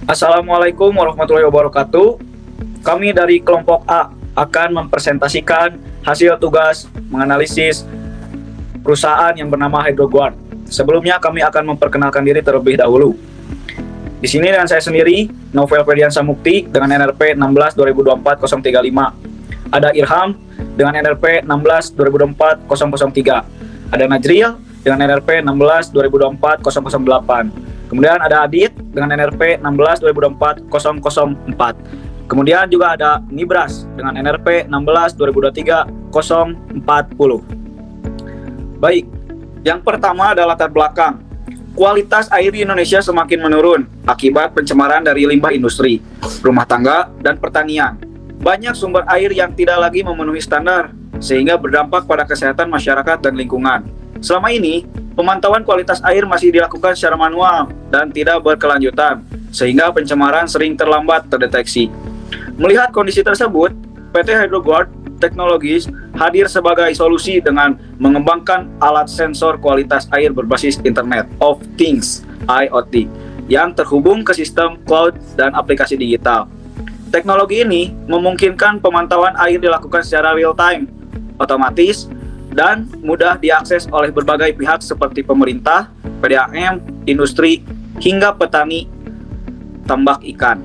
Assalamualaikum warahmatullahi wabarakatuh. Kami dari kelompok A akan mempresentasikan hasil tugas menganalisis perusahaan yang bernama HydroGuard. Sebelumnya kami akan memperkenalkan diri terlebih dahulu. Di sini dengan saya sendiri, Novel Ferdiansa Mukti dengan NRP 16/2024-035. Ada Irham dengan NRP 16/2024-003. Ada Najril dengan NRP 16/2024-008. Kemudian ada Adit dengan NRP 16/2024-004. Kemudian juga ada Nibras dengan NRP 16/2023-040. Baik, yang pertama adalah latar belakang. Kualitas air di Indonesia semakin menurun akibat pencemaran dari limbah industri, rumah tangga, dan pertanian. Banyak sumber air yang tidak lagi memenuhi standar, sehingga berdampak pada kesehatan masyarakat dan lingkungan. Selama ini, pemantauan kualitas air masih dilakukan secara manual dan tidak berkelanjutan, sehingga pencemaran sering terlambat terdeteksi. Melihat kondisi tersebut, PT HydroGuard Technologies hadir sebagai solusi dengan mengembangkan alat sensor kualitas air berbasis Internet of Things (IoT) yang terhubung ke sistem cloud dan aplikasi digital. Teknologi ini memungkinkan pemantauan air dilakukan secara real-time, otomatis, dan mudah diakses oleh berbagai pihak seperti pemerintah, PDAM, industri, hingga petani tambak ikan.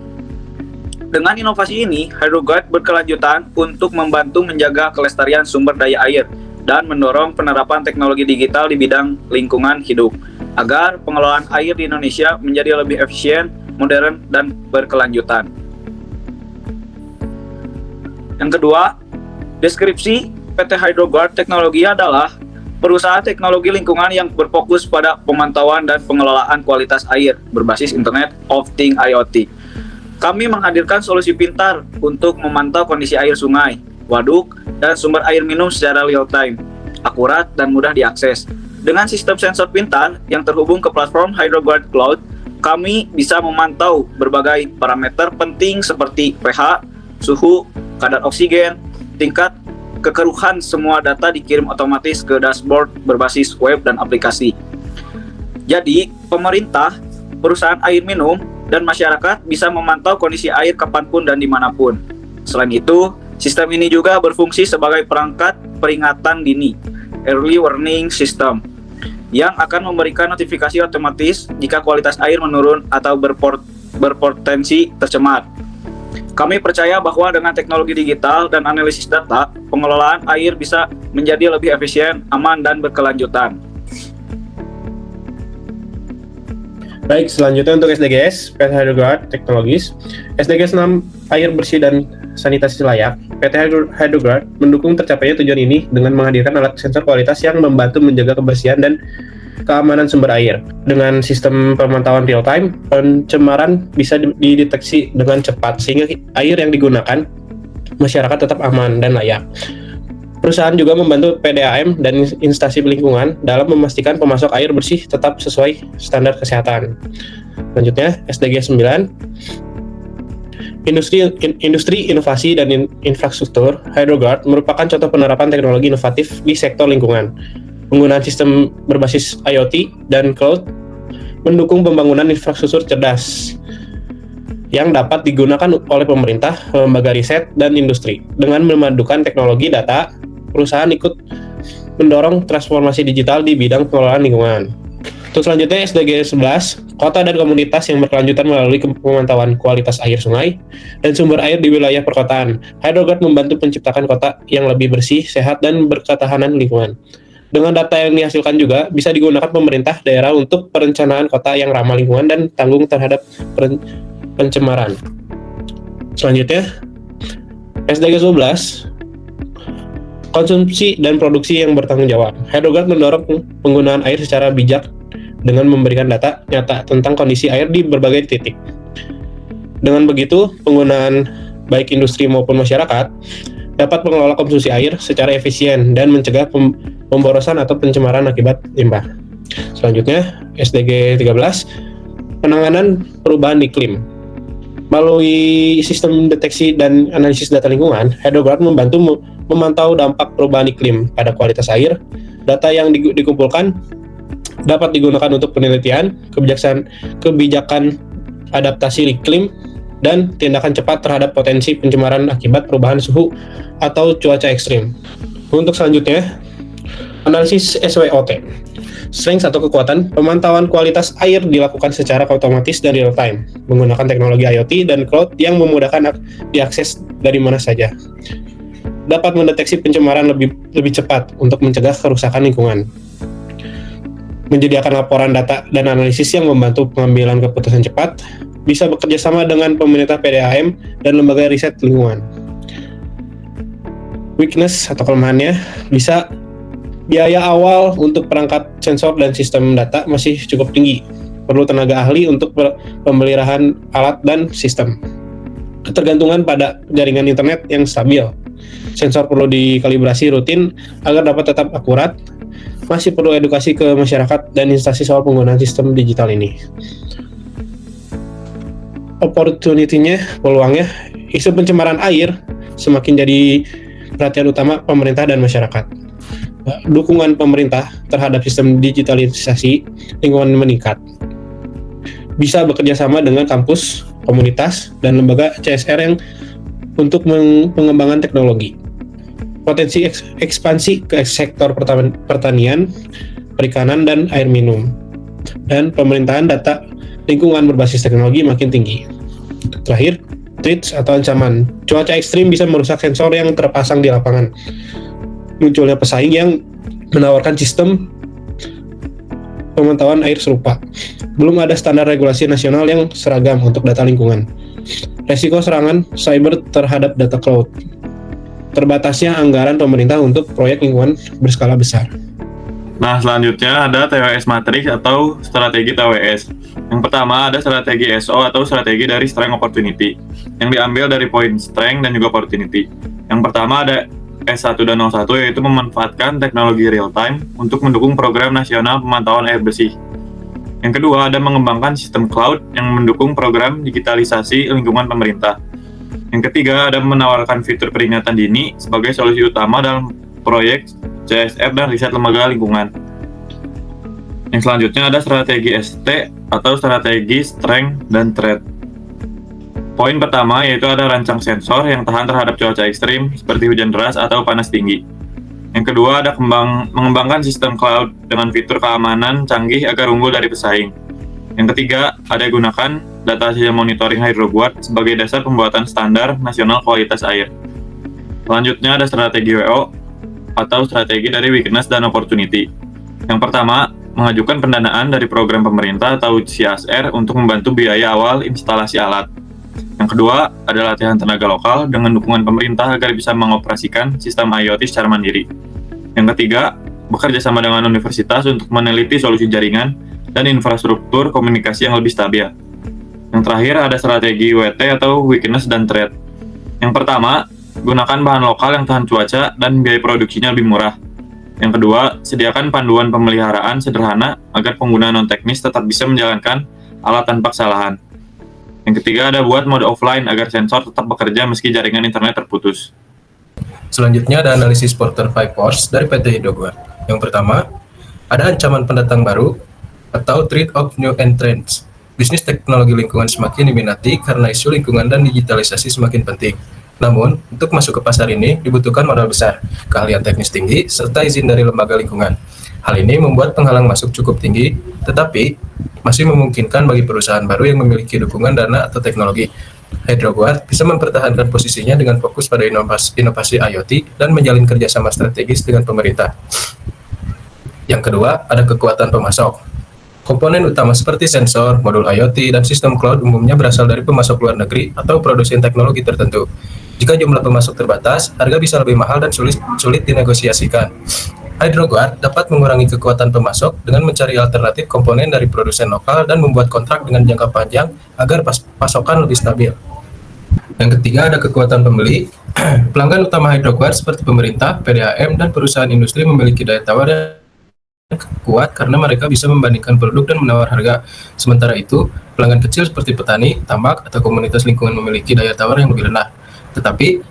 Dengan inovasi ini, HydroGuard berkelanjutan untuk membantu menjaga kelestarian sumber daya air dan mendorong penerapan teknologi digital di bidang lingkungan hidup, agar pengelolaan air di Indonesia menjadi lebih efisien, modern, dan berkelanjutan. Yang kedua, deskripsi PT HydroGuard Teknologi adalah perusahaan teknologi lingkungan yang berfokus pada pemantauan dan pengelolaan kualitas air berbasis Internet of Things (IoT). Kami menghadirkan solusi pintar untuk memantau kondisi air sungai, waduk, dan sumber air minum secara real-time, akurat, dan mudah diakses. Dengan sistem sensor pintar yang terhubung ke platform HydroGuard Cloud, kami bisa memantau berbagai parameter penting seperti pH, suhu, kadar oksigen, tingkat kekeruhan. Semua data dikirim otomatis ke dashboard berbasis web dan aplikasi. Jadi, pemerintah, perusahaan air minum, dan masyarakat bisa memantau kondisi air kapanpun dan dimanapun. Selain itu, sistem ini juga berfungsi sebagai perangkat peringatan dini, early warning system, yang akan memberikan notifikasi otomatis jika kualitas air menurun atau berpotensi tercemar. Kami percaya bahwa dengan teknologi digital dan analisis data, pengelolaan air bisa menjadi lebih efisien, aman, dan berkelanjutan. Baik, selanjutnya untuk SDGs, PT HydroGuard Technologies. SDGs 6, air bersih dan sanitasi layak. PT HydroGuard mendukung tercapainya tujuan ini dengan menghadirkan alat sensor kualitas yang membantu menjaga kebersihan dan keamanan sumber air. Dengan sistem pemantauan real-time, pencemaran bisa dideteksi dengan cepat, sehingga air yang digunakan masyarakat tetap aman dan layak. Perusahaan juga membantu PDAM dan instansi lingkungan dalam memastikan pemasok air bersih tetap sesuai standar kesehatan. Selanjutnya, SDG 9, Industri, Inovasi, dan Infrastruktur. HydroGuard merupakan contoh penerapan teknologi inovatif di sektor lingkungan. Penggunaan sistem berbasis IoT dan cloud mendukung pembangunan infrastruktur cerdas yang dapat digunakan oleh pemerintah, lembaga riset, dan industri. Dengan memadukan teknologi data, perusahaan ikut mendorong transformasi digital di bidang pengelolaan lingkungan. Untuk selanjutnya, SDG 11, kota dan komunitas yang berkelanjutan melalui pemantauan kualitas air sungai dan sumber air di wilayah perkotaan. HydroGuard membantu menciptakan kota yang lebih bersih, sehat, dan berketahanan lingkungan. Dengan data yang dihasilkan juga bisa digunakan pemerintah daerah untuk perencanaan kota yang ramah lingkungan dan tanggung terhadap pencemaran. Selanjutnya, SDG 12, konsumsi dan produksi yang bertanggung jawab. HydroGuard mendorong penggunaan air secara bijak dengan memberikan data nyata tentang kondisi air di berbagai titik. Dengan begitu, penggunaan baik industri maupun masyarakat dapat mengelola konsumsi air secara efisien dan mencegah pemborosan atau pencemaran akibat limbah. Selanjutnya, SDG 13, penanganan perubahan iklim. Melalui sistem deteksi dan analisis data lingkungan, HydroGuard membantu memantau dampak perubahan iklim pada kualitas air. Data yang dikumpulkan dapat digunakan untuk penelitian, kebijakan adaptasi iklim, dan tindakan cepat terhadap potensi pencemaran akibat perubahan suhu atau cuaca ekstrim. Untuk selanjutnya, analisis SWOT. Strength atau kekuatan, pemantauan kualitas air dilakukan secara otomatis dan real time menggunakan teknologi IoT dan cloud yang memudahkan diakses dari mana saja. Dapat mendeteksi pencemaran lebih cepat untuk mencegah kerusakan lingkungan. Menyediakan laporan data dan analisis yang membantu pengambilan keputusan cepat, bisa bekerja sama dengan pemerintah PDAM dan lembaga riset lingkungan. Weakness atau kelemahannya, bisa biaya awal untuk perangkat sensor dan sistem data masih cukup tinggi. Perlu tenaga ahli untuk pemeliharaan alat dan sistem. Ketergantungan pada jaringan internet yang stabil. Sensor perlu dikalibrasi rutin agar dapat tetap akurat. Masih perlu edukasi ke masyarakat dan instansi soal penggunaan sistem digital ini. Opportunity-nya, peluangnya, isu pencemaran air semakin jadi perhatian utama pemerintah dan masyarakat. Dukungan pemerintah terhadap sistem digitalisasi lingkungan meningkat. Bisa bekerja sama dengan kampus, komunitas, dan lembaga CSR yang untuk pengembangan teknologi. Potensi ekspansi ke sektor pertanian, perikanan, dan air minum. Dan pemerintahan data lingkungan berbasis teknologi makin tinggi. Terakhir, threats atau ancaman. Cuaca ekstrim bisa merusak sensor yang terpasang di lapangan. Munculnya pesaing yang menawarkan sistem pemantauan air serupa. Belum ada standar regulasi nasional yang seragam untuk data lingkungan. Resiko serangan cyber terhadap data cloud. Terbatasnya anggaran pemerintah untuk proyek lingkungan berskala besar. Nah, selanjutnya ada TWS Matrix atau strategi TWS. Yang pertama ada strategi SO atau strategi dari Strength Opportunity, yang diambil dari poin Strength dan juga Opportunity. Yang pertama ada S1 dan 01, yaitu memanfaatkan teknologi real-time untuk mendukung program nasional pemantauan air bersih. Yang kedua ada mengembangkan sistem cloud yang mendukung program digitalisasi lingkungan pemerintah. Yang ketiga ada menawarkan fitur peringatan dini sebagai solusi utama dalam proyek CSR dan riset lembaga lingkungan. Yang selanjutnya ada strategi ST atau strategi Strength dan Threat. Poin pertama yaitu ada rancang sensor yang tahan terhadap cuaca ekstrim seperti hujan deras atau panas tinggi. Yang kedua ada mengembangkan sistem cloud dengan fitur keamanan canggih agar unggul dari pesaing. Yang ketiga ada gunakan data hasil monitoring HydroGuard sebagai dasar pembuatan standar nasional kualitas air. Selanjutnya ada strategi WO atau strategi dari Weakness dan Opportunity. Yang pertama, mengajukan pendanaan dari program pemerintah atau CSR untuk membantu biaya awal instalasi alat. Yang kedua, ada latihan tenaga lokal dengan dukungan pemerintah agar bisa mengoperasikan sistem IoT secara mandiri. Yang ketiga, bekerja sama dengan universitas untuk meneliti solusi jaringan dan infrastruktur komunikasi yang lebih stabil. Yang terakhir, ada strategi WT atau Weakness dan Threat. Yang pertama, gunakan bahan lokal yang tahan cuaca dan biaya produksinya lebih murah. Yang kedua, sediakan panduan pemeliharaan sederhana agar pengguna non-teknis tetap bisa menjalankan alat tanpa kesalahan. Yang ketiga ada buat mode offline agar sensor tetap bekerja meski jaringan internet terputus. Selanjutnya ada analisis Porter 5 Force dari PT HydroGuard. Yang pertama, ada ancaman pendatang baru atau threat of new entrants. Bisnis teknologi lingkungan semakin diminati karena isu lingkungan dan digitalisasi semakin penting. Namun, untuk masuk ke pasar ini dibutuhkan modal besar, keahlian teknis tinggi, serta izin dari lembaga lingkungan. Hal ini membuat penghalang masuk cukup tinggi, tetapi masih memungkinkan bagi perusahaan baru yang memiliki dukungan dana atau teknologi. HydroGuard bisa mempertahankan posisinya dengan fokus pada inovasi IoT dan menjalin kerjasama strategis dengan pemerintah. Yang kedua, ada kekuatan pemasok. Komponen utama seperti sensor, modul IoT, dan sistem cloud umumnya berasal dari pemasok luar negeri atau produsen teknologi tertentu. Jika jumlah pemasok terbatas, harga bisa lebih mahal dan sulit dinegosiasikan. HydroGuard dapat mengurangi kekuatan pemasok dengan mencari alternatif komponen dari produsen lokal dan membuat kontrak dengan jangka panjang agar pasokan lebih stabil. Yang ketiga ada kekuatan pembeli. Pelanggan utama HydroGuard seperti pemerintah, PDAM, dan perusahaan industri memiliki daya tawar kuat karena mereka bisa membandingkan produk dan menawar harga. Sementara itu, pelanggan kecil seperti petani, tambak, atau komunitas lingkungan memiliki daya tawar yang lebih rendah, tetapi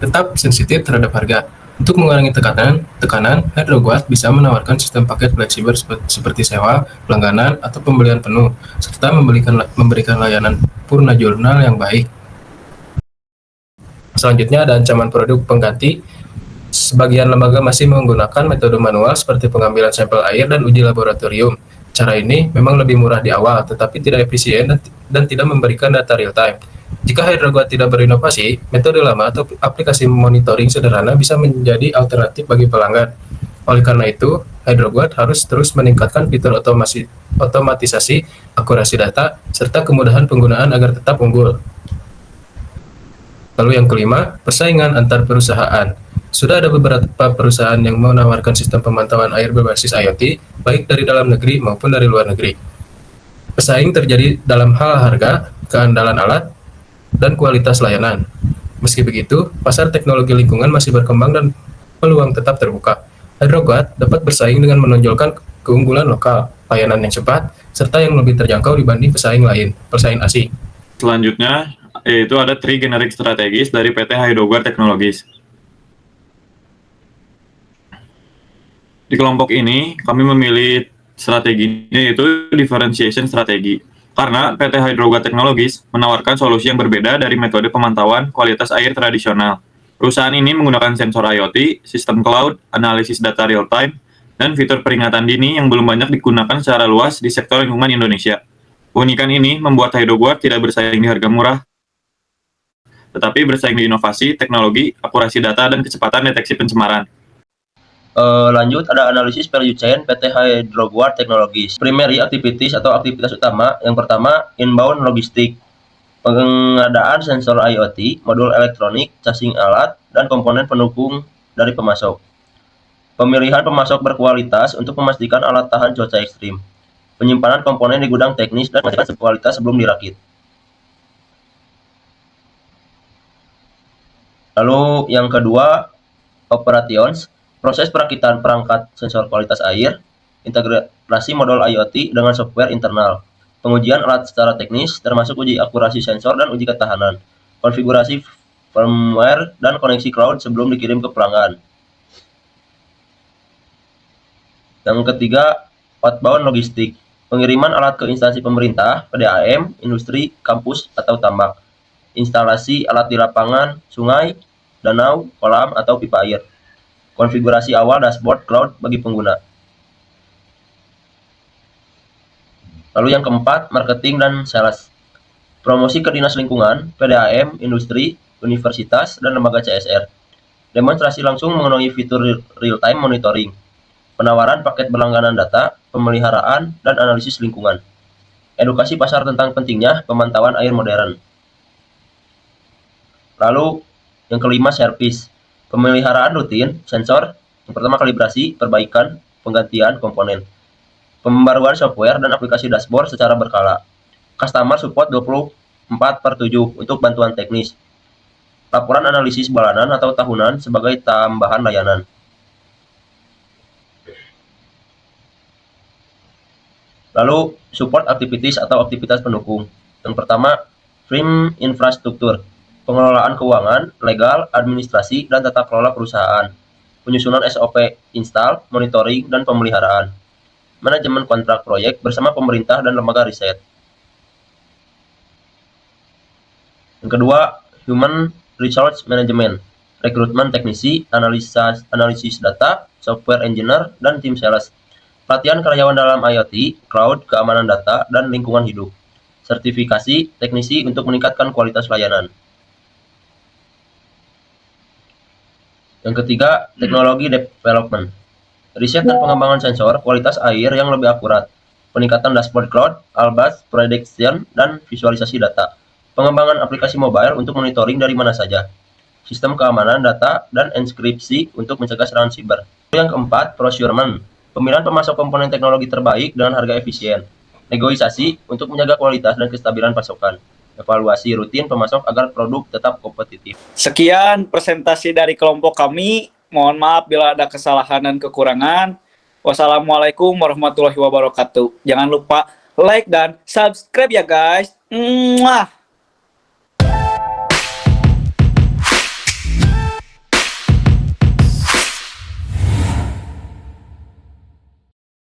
tetap sensitif terhadap harga. Untuk mengurangi tekanan, Hydroguard bisa menawarkan sistem paket fleksibel seperti sewa, pelangganan, atau pembelian penuh, serta memberikan layanan purna jurnal yang baik. Selanjutnya ada ancaman produk pengganti. Sebagian lembaga masih menggunakan metode manual seperti pengambilan sampel air dan uji laboratorium. Cara ini memang lebih murah di awal, tetapi tidak efisien dan tidak memberikan data real time. Jika Hydroguard tidak berinovasi, metode lama atau aplikasi monitoring sederhana bisa menjadi alternatif bagi pelanggan. Oleh karena itu, Hydroguard harus terus meningkatkan fitur otomatisasi, akurasi data, serta kemudahan penggunaan agar tetap unggul. Lalu yang kelima, persaingan antar perusahaan. Sudah ada beberapa perusahaan yang menawarkan sistem pemantauan air berbasis IoT, baik dari dalam negeri maupun dari luar negeri. Pesaing terjadi dalam hal harga, keandalan alat, dan kualitas layanan. Meski begitu, pasar teknologi lingkungan masih berkembang dan peluang tetap terbuka. Hydroguard dapat bersaing dengan menonjolkan keunggulan lokal, layanan yang cepat, serta yang lebih terjangkau dibanding pesaing asing. Selanjutnya, yaitu ada 3 generik strategis dari PT Hydroguard Technologies. Di kelompok ini, kami memilih strateginya yaitu differentiation strategi. Karena PT Hydroguard Technologies menawarkan solusi yang berbeda dari metode pemantauan kualitas air tradisional. Perusahaan ini menggunakan sensor IoT, sistem cloud, analisis data real-time, dan fitur peringatan dini yang belum banyak digunakan secara luas di sektor lingkungan Indonesia. Keunikan ini membuat Hydroguard tidak bersaing di harga murah, tetapi bersaing di inovasi, teknologi, akurasi data, dan kecepatan deteksi pencemaran. Lanjut, ada analisis value chain PT Hydroguard Technologies. Primary activities atau aktivitas utama. Yang pertama, inbound logistik. Pengadaan sensor IoT, modul elektronik, casing alat, dan komponen pendukung dari pemasok. Pemilihan pemasok berkualitas untuk memastikan alat tahan cuaca ekstrim. Penyimpanan komponen di gudang teknis dan memastikan kualitas sebelum dirakit. Lalu yang kedua, operations. Proses perakitan perangkat sensor kualitas air, integrasi modul IoT dengan software internal, pengujian alat secara teknis termasuk uji akurasi sensor dan uji ketahanan, konfigurasi firmware dan koneksi cloud sebelum dikirim ke pelanggan. Yang ketiga, outbound logistik, pengiriman alat ke instansi pemerintah, PDAM, industri, kampus, atau tambak, instalasi alat di lapangan, sungai, danau, kolam, atau pipa air. Konfigurasi awal dashboard cloud bagi pengguna. Lalu yang keempat, marketing dan sales. Promosi ke dinas lingkungan, PDAM, industri, universitas, dan lembaga CSR. Demonstrasi langsung mengenai fitur real-time monitoring. Penawaran paket berlangganan data, pemeliharaan, dan analisis lingkungan. Edukasi pasar tentang pentingnya pemantauan air modern. Lalu yang kelima, service. Pemeliharaan rutin, sensor, yang pertama kalibrasi, perbaikan, penggantian komponen, pembaruan software dan aplikasi dashboard secara berkala, customer support 24/7 untuk bantuan teknis, laporan analisis bulanan atau tahunan sebagai tambahan layanan. Lalu support activities atau aktivitas pendukung. Yang pertama, frame infrastruktur. Pengelolaan keuangan, legal, administrasi, dan tata kelola perusahaan. Penyusunan SOP install, monitoring, dan pemeliharaan. Manajemen kontrak proyek bersama pemerintah dan lembaga riset. Yang kedua, human resource management. Rekrutmen teknisi, analisis data, software engineer, dan tim sales. Pelatihan karyawan dalam IoT, cloud, keamanan data, dan lingkungan hidup. Sertifikasi teknisi untuk meningkatkan kualitas layanan. Yang ketiga, teknologi development. Riset dan pengembangan sensor kualitas air yang lebih akurat. Peningkatan dashboard cloud, Albas, prediction, dan visualisasi data. Pengembangan aplikasi mobile untuk monitoring dari mana saja. Sistem keamanan data dan enkripsi untuk mencegah serangan siber. Yang keempat, procurement. Pemilihan pemasok komponen teknologi terbaik dengan harga efisien. Negosiasi untuk menjaga kualitas dan kestabilan pasokan. Evaluasi rutin pemasok agar produk tetap kompetitif. Sekian presentasi dari kelompok kami. Mohon maaf bila ada kesalahan dan kekurangan. Wassalamualaikum warahmatullahi wabarakatuh. Jangan lupa like dan subscribe ya guys. Mwah.